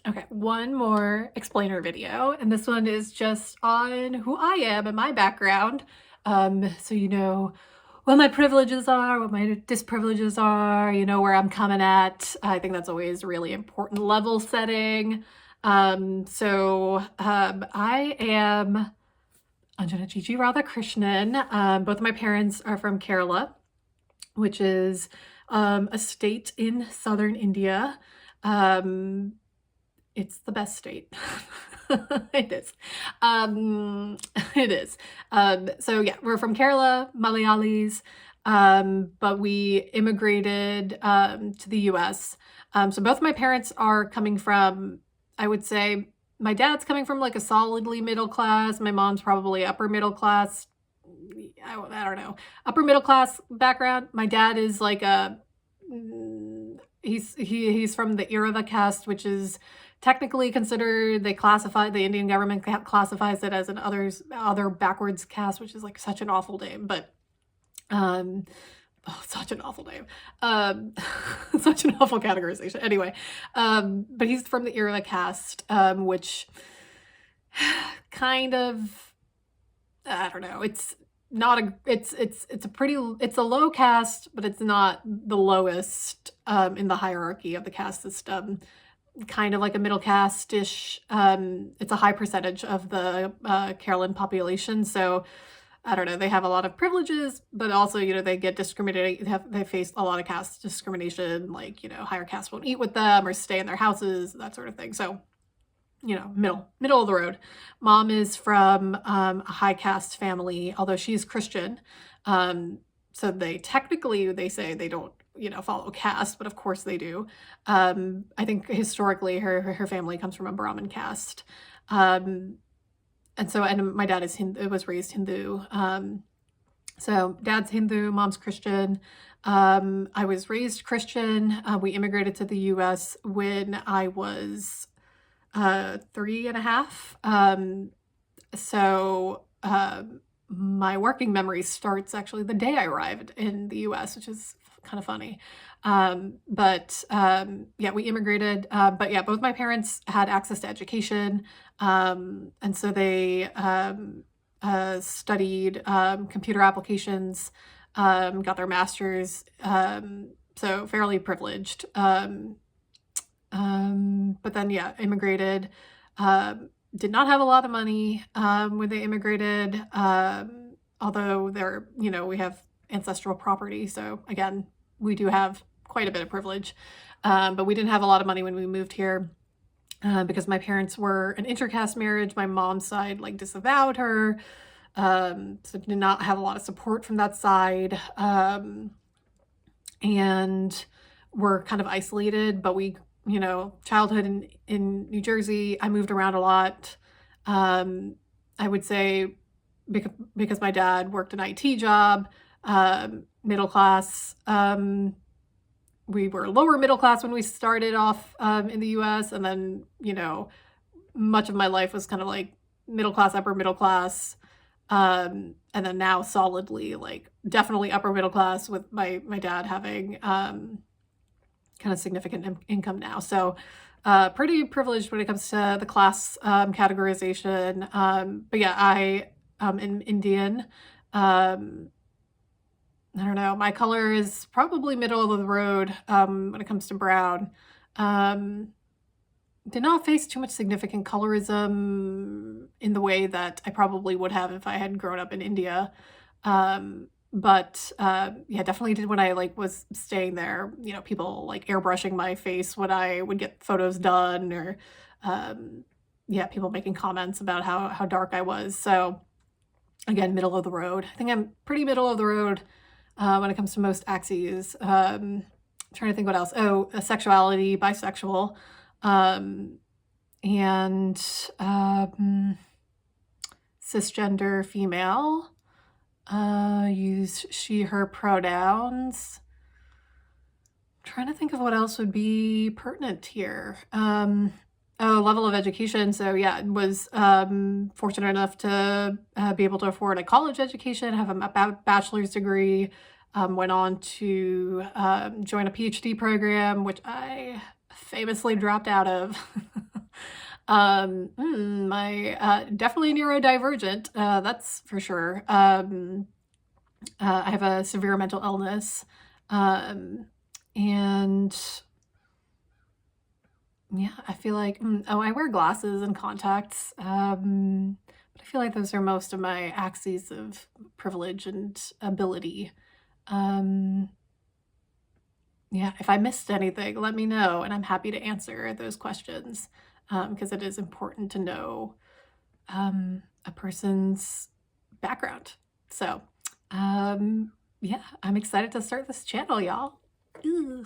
Okay, one more explainer video, and this one is just on who I am and my background. So you know what my privileges are, what my disprivileges are, you know where I'm coming at. I think that's always really important level setting. I am Anjana Gigi Radhakrishnan. Both of my parents are from Kerala, which is a state in southern India. Um, it's the best state. It is. Um, it is. So yeah, we're from Kerala, Malayalis, but we immigrated to the US. So both my parents are coming from, I would say, my dad's coming from like a solidly middle class. My mom's probably upper middle class. I don't know, upper middle class background. My dad is like a he's from the Irava caste, which is technically considered, the Indian government classifies it as an other backwards caste, which is like such an awful name, but um such an awful name. Um such an awful categorization. Anyway, but he's from the Irava caste, which kind of, I don't know, it's not a it's a low caste, but it's not the lowest in the hierarchy of the caste system. Kind of like a middle caste-ish. It's a high percentage of the Caroline population, so I don't know, they have a lot of privileges, but also, you know, they get discriminated, they face a lot of caste discrimination, like, you know, higher caste won't eat with them or stay in their houses, that sort of thing. So, you know, middle of the road. Mom is from a high caste family, although she's Christian. So they say they don't, you know, follow caste, but of course they do. I think historically her family comes from a Brahmin caste. And my dad was raised Hindu. So dad's Hindu, mom's Christian. I was raised Christian. We immigrated to the US when I was 3.5. My working memory starts actually the day I arrived in the US, which is kind of funny. Yeah, we immigrated. But yeah, both my parents had access to education. And so they studied computer applications, got their master's. So fairly privileged. But then, yeah, immigrated. Did not have a lot of money when they immigrated, although we have ancestral property. So again, we do have quite a bit of privilege, but we didn't have a lot of money when we moved here because my parents were an intercaste marriage. My mom's side like disavowed her, so did not have a lot of support from that side, and were kind of isolated. But childhood in New Jersey, I moved around a lot. I would say because my dad worked an IT job, middle class. We were lower middle class when we started off in the US, and then, much of my life was kind of like middle class, upper middle class. And then now solidly, like definitely upper middle class with my dad having kind of significant income now. So pretty privileged when it comes to the class categorization. But yeah, I am Indian. I don't know. My color is probably middle of the road when it comes to brown. Did not face too much significant colorism in the way that I probably would have if I had grown up in India. Yeah, definitely did when I was staying there, people like airbrushing my face when I would get photos done, or yeah, people making comments about how dark I was. So again, middle of the road. I think I'm pretty middle of the road when it comes to most axes. Trying to think what else. Oh, sexuality, bisexual, and cisgender female. Use she, her pronouns. I'm trying to think of what else would be pertinent here. Level of education. So yeah, was fortunate enough to be able to afford a college education, have a bachelor's degree, went on to join a PhD program, which I famously dropped out of. My definitely neurodivergent, that's for sure. I have a severe mental illness, um, and yeah, I feel like oh, I wear glasses and contacts, but I feel like those are most of my axes of privilege and ability. Um, yeah, if I missed anything, let me know, and I'm happy to answer those questions, because it is important to know a person's background. So, yeah, I'm excited to start this channel, y'all. Ooh.